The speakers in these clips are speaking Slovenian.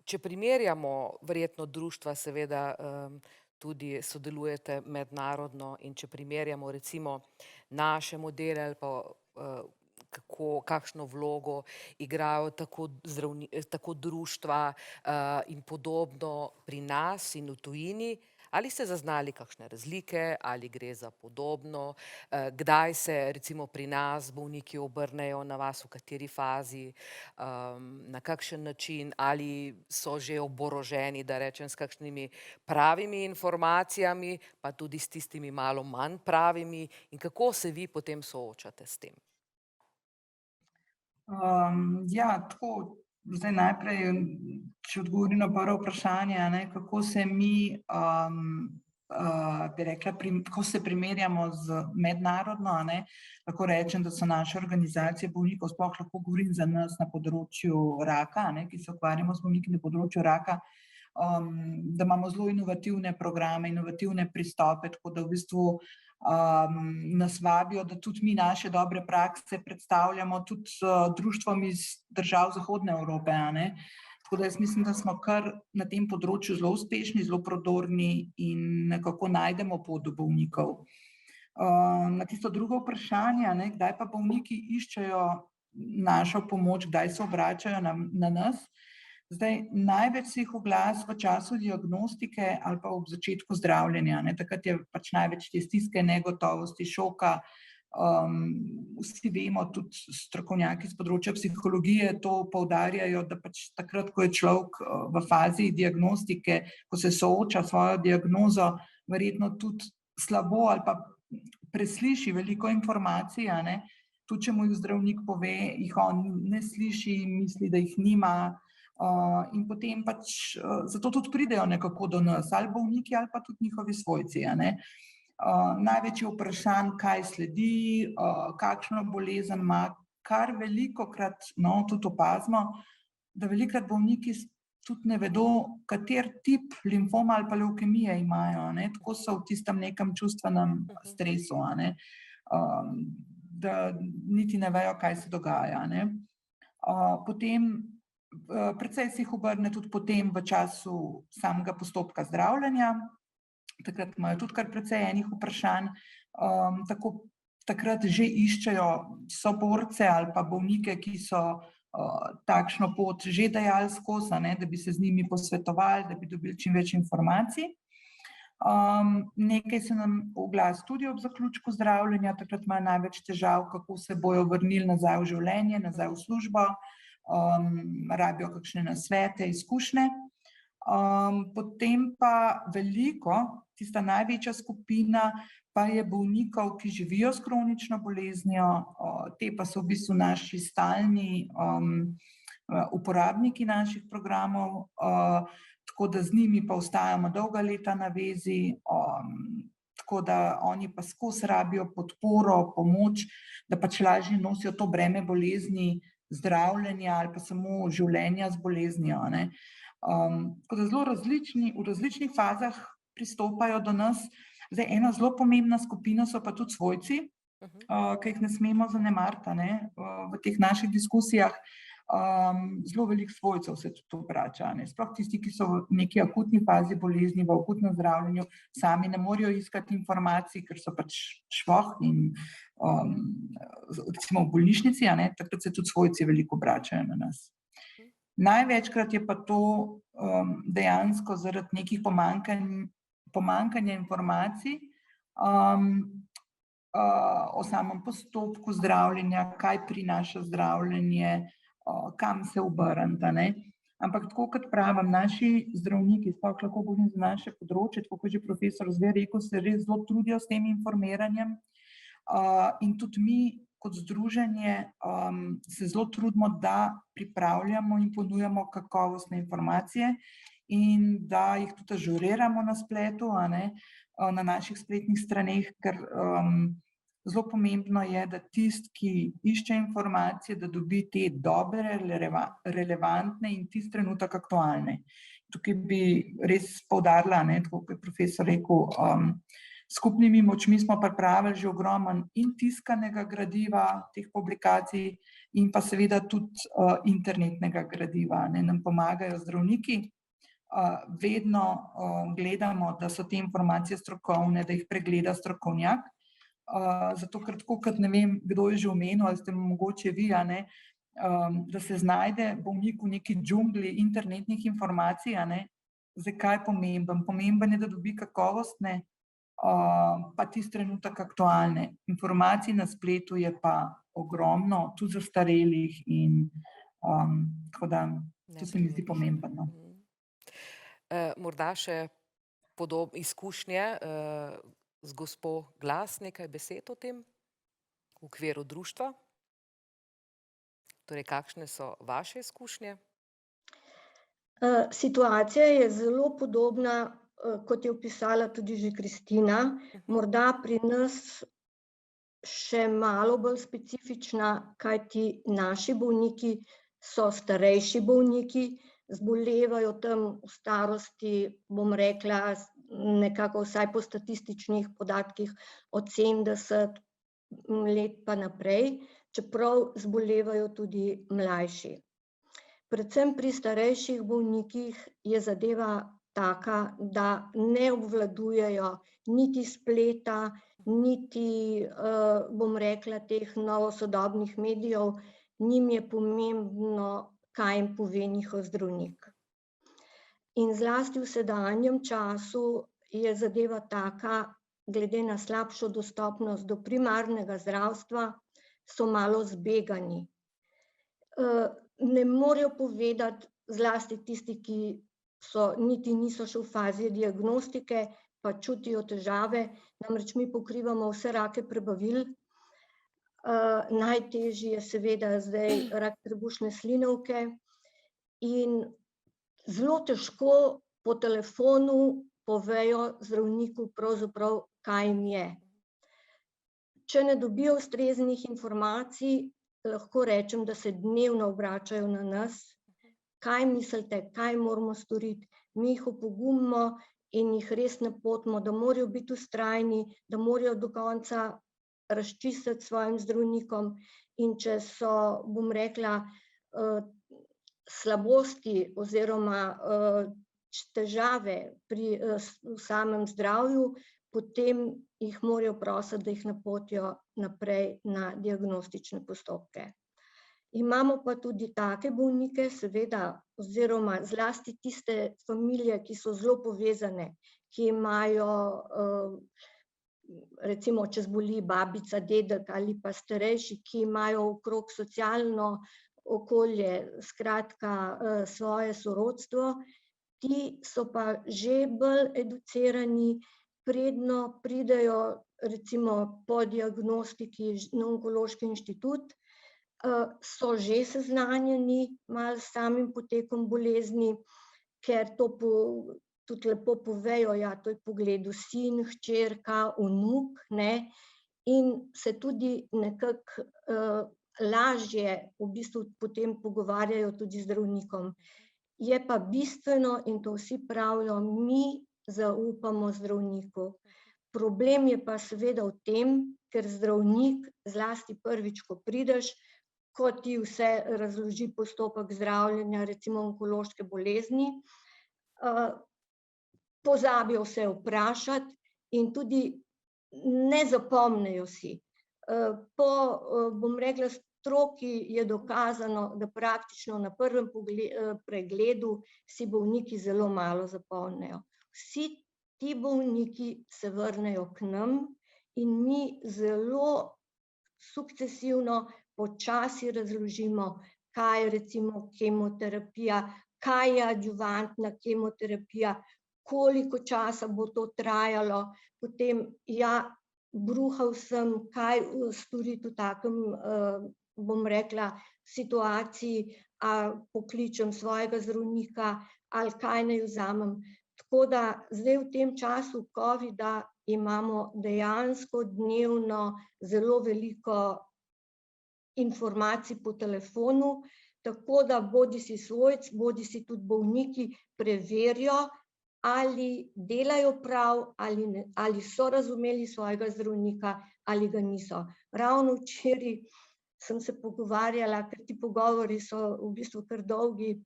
Če primerjamo, verjetno društva seveda tudi sodelujete mednarodno in če primerjamo recimo naše modele ali pa kakšno vlogo igrajo tako društva in podobno pri nas in v tujini, ali ste zaznali kakšne razlike, ali gre za podobno, kdaj se recimo pri nas bolniki obrnejo na vas, v kateri fazi, na kakšen način, ali so že oboroženi, da rečem, s kakšnimi pravimi informacijami, pa tudi s tistimi malo manj pravimi, in kako se vi potem soočate s tem? Ja, tako, zdaj najprej, če odgovorim na prvo vprašanje, a ne, kako se mi, bi rekla, ko se primerjamo z mednarodno, a ne, lahko rečem, da so naše organizacije bolnikov, sploh lahko govorim za nas na področju raka, a ne, ki se ukvarjamo z bolniki na področju raka, da imamo zelo inovativne programe, inovativne pristope, tako da v bistvu nas vabijo, da tudi mi naše dobre prakse predstavljamo tudi društvom iz držav Zahodne Evrope, a ne. Tako da jaz mislim, da smo kar na tem področju zelo uspešni, zelo prodorni in nekako najdemo pot do bolnikov. Na tisto drugo vprašanje, a ne, kdaj pa bolniki iščejo našo pomoč, kdaj se obračajo na nas. Zdaj, največ se jih oglas v času diagnostike ali pa ob začetku zdravljenja, ne, takrat je pač največ te stiske, negotovosti, šoka. Vsi vemo, tudi strokovnjaki s področja psihologije to poudarjajo, da pač takrat, ko je človek v fazi diagnostike, ko se sooča s svojo diagnozo, verjetno tudi slabo ali pa presliši veliko informacij, a ne, tudi če mu jih zdravnik pove, jih on ne sliši, misli, da jih nima. In potem pač zato tudi pridejo nekako do nas, ali bolniki ali pa tudi njihovi svojci, a ne. Največ je vprašanj, kaj sledi, kakšno bolezen ima, kar velikokrat, no, tudi opazimo, da velikokrat bolniki tudi ne vedo, kateri tip limfoma ali pa levkemije imajo, a ne, tako so v tistem nekem čustvenem stresu, a ne, da niti ne vejo, kaj se dogaja, a ne. Potem precej se jih obrne tudi potem v času samega postopka zdravljenja, takrat imajo tudi kar precej enih vprašanj, tako takrat že iščejo soborce ali pa bolnike, ki so takšno pot že dajali skozi, a ne, da bi se z njimi posvetovali, da bi dobili čim več informacij. Nekaj se nam oglasi tudi ob zaključku zdravljenja, takrat imajo največ težav, kako se bojo vrnili nazaj v življenje, nazaj v službo, rabijo kakšne nasvete, izkušnje. Potem pa veliko, tista največja skupina pa je bolnikov, ki živijo s kronično boleznijo, te pa so v bistvu naši stalni uporabniki naših programov, tako da z njimi pa ostajamo dolga leta na vezi, tako da oni pa skozi rabijo podporo, pomoč, da pač lažje nosijo to breme bolezni, zdravljenja ali pa samo življenja z boleznijo, a ne. Tako da zelo različni, v različnih fazah pristopajo do nas. Zdaj, ena zelo pomembna skupina so pa tudi svojci, ki jih ne smemo zanemariti, a ne, v teh naših diskusijah. Zelo veliko svojcev se tudi obrača, a ne, sploh tisti, ki so v neki akutni fazi bolezni, v akutnem zdravljenju, sami ne morejo iskati informacij, ker so pač švoh in recimo v bolnišnici, a ne, takrat se tudi svojci veliko obračajo na nas. Največkrat je pa to dejansko zaradi nekih pomanjkanja informacij o samem postopku zdravljenja, kaj prinaša zdravljenje, kam se obrniti, a ne. Ampak tako kot pravim, naši zdravniki, sploh lahko govorim za naše področje, tako kot je že profesor Zver rekel, se res zelo trudijo s tem informiranjem. In tudi mi kot združenje se zelo trudimo, da pripravljamo in ponujamo kakovostne informacije in da jih tudi ažuriramo na spletu, a ne, na naših spletnih straneh, ker zelo pomembno je, da tisti, ki išče informacije, da dobi te dobre, relevantne in tisti trenutek aktualne. Tukaj bi res poudarila, ne, tako kot je profesor rekel, skupnimi močmi smo pripravili že ogromno in tiskanega gradiva, teh publikacij, in pa seveda tudi internetnega gradiva. Nam pomagajo zdravniki. Vedno gledamo, da so te informacije strokovne, da jih pregleda strokovnjak. Zato, ker tako kot ne vem, kdo je že omenil, ali ste mogoče vi, da se znajde bolnik v neki džungli internetnih informacij, zakaj je pomemben? Pomemben je, da dobi kakovostne, pa tisti trenutek aktualne. Informacij na spletu je pa ogromno, tudi zastarelih in tako da to se mi zdi pomembno. Morda še izkušnje z gospo Glas, nekaj besed o tem v okviru društva. Torej, kakšne so vaše izkušnje? Situacija je zelo podobna, kot je opisala tudi že Kristina. Morda pri nas še malo bolj specifična, kajti naši bolniki so starejši bolniki, zbolevajo tam v starosti, bom rekla, nekako vsaj po statističnih podatkih od 70 let pa naprej, čeprav zbolevajo tudi mlajši. Predvsem pri starejših bolnikih je zadeva taka, da ne obvladujejo niti spleta, niti, bom rekla, teh novosodobnih medijev, njim je pomembno, kaj jim pove njihov zdravnik. In zlasti v sedanjem času je zadeva taka, glede na slabšo dostopnost do primarnega zdravstva, so malo zbegani. Ne morejo povedati, zlasti tisti, ki niti niso še v fazi diagnostike, pa čutijo težave, namreč mi pokrivamo vse rake prebavil. Najtežji je seveda zdaj rak trebušne slinavke in zelo težko po telefonu povejo zdravniku pravzaprav, kaj jim je. Če ne dobijo ustreznih informacij, lahko rečem, da se dnevno obračajo na nas. Kaj mislite, kaj moramo storiti? Mi jih opogumimo in jih res napotimo, da morajo biti vztrajni, da morajo do konca razčistiti s svojim zdravnikom, in če so, bom rekla, slabosti oziroma težave pri samem zdravju, potem jih morajo prositi, da jih napotijo naprej na diagnostične postopke. Imamo pa tudi take bolnike, seveda, oziroma zlasti tiste familije, ki so zelo povezane, ki imajo, recimo, če zboli babica, dedek ali pa starejši, ki imajo okrog socialno okolje, skratka, svoje sorodstvo, ti so pa že bolj educirani, predno pridejo recimo po diagnostiki na Onkološki inštitut, so že seznanjeni malo s samim potekom bolezni, ker to tudi lepo povejo, ja, to je v pogledu sin, hčerka, vnuk, ne, in se tudi nekako lažje v bistvu potem pogovarjajo tudi z zdravnikom. Je pa bistveno, in to vsi pravijo, mi zaupamo zdravniku. Problem je pa seveda v tem, ker zdravnik, zlasti prvič, ko prideš, ko ti vse razloži postopek zdravljenja, recimo onkološke bolezni, pozabijo vse vprašati in tudi ne zapomnijo si. Po, bom rekla, stroki je dokazano, da praktično na prvem pregledu si bolniki zelo malo zapomnijo. Vsi ti bolniki se vrnejo k nam in mi zelo sukcesivno, počasi razložimo, kaj je recimo kemoterapija, kaj je adjuvantna kemoterapija, koliko časa bo to trajalo, potem bruhal sem, kaj storiti v takem, bom rekla, situaciji, ali pokličem svojega zdravnika, ali kaj naj vzamem. Tako da zdaj v tem času covida imamo dejansko dnevno zelo veliko informacij po telefonu, tako da bodisi svojci, bodisi tudi bolniki preverijo, ali delajo prav, ali so razumeli svojega zdravnika, ali ga niso. Ravno včeraj sem se pogovarjala, ker ti pogovori so v bistvu kar dolgi,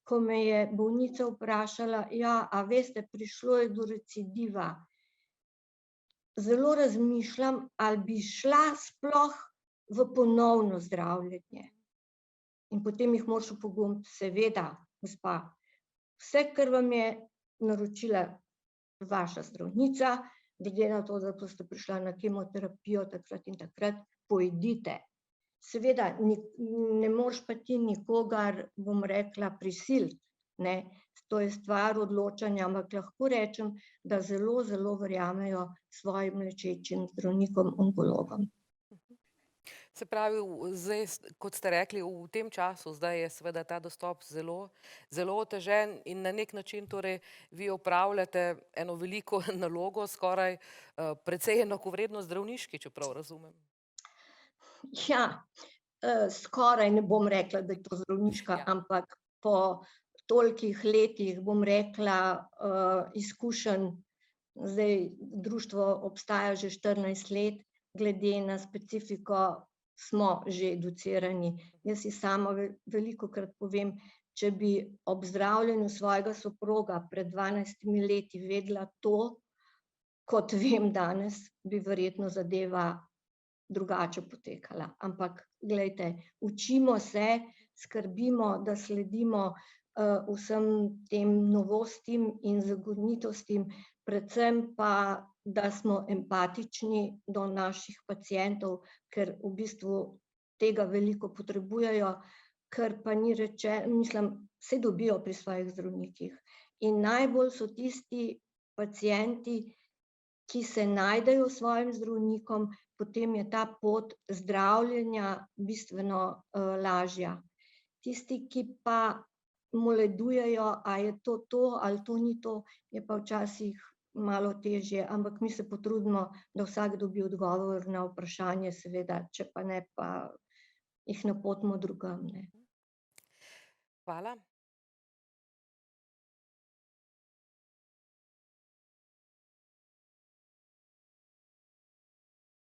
ko me je bolnica vprašala, ja, a veste, prišlo je do recidiva. Zelo razmišljam, ali bi šla sploh v ponovno zdravljenje. In potem jih moraš opogumiti, seveda, gospa, vse, kar vam je naročila vaša zdravnica, glede na to, da ste prišla na kemoterapijo takrat in takrat, pojdite. Seveda, ne moreš pa ti nikogar, bom rekla, prisiliti, ne, to je stvar odločanja, ampak lahko rečem, da zelo, zelo verjamejo svojim lečečim zdravnikom, onkologom. Se pravi, zdaj, kot ste rekli, v tem času zdaj je seveda ta dostop zelo, zelo otežen in na nek način torej vi opravljate eno veliko nalogo, skoraj precej enakovredno zdravniški, če prav razumem. Ja, skoraj ne bom rekla, da je to zdravniška, Ja. ampak po tolikih letih, bom rekla, izkušenj, zdaj društvo obstaja že 14 let, glede na specifiko smo že educirani. Jaz si sama velikokrat povem, če bi ob zdravljenju svojega soproga pred 12 leti vedela to, kot vem danes, bi verjetno zadeva drugače potekala. Ampak glejte, učimo se, skrbimo, da sledimo vsem tem novostim in zakonitostim, predvsem pa, da smo empatični do naših pacientov, ker v bistvu tega veliko potrebujejo, ker pa ni mislim, se dobijo pri svojih zdravnikih. In najbolj so tisti pacienti, ki se najdejo s svojim zdravnikom, potem je ta pot zdravljenja bistveno lažja. Tisti, ki pa moledujejo, a je to ali to ni to, je pa včasih malo težje, ampak mi se potrudimo, da vsak dobi odgovor na vprašanje, seveda, če pa ne, pa jih napotimo drugam, ne. Hvala.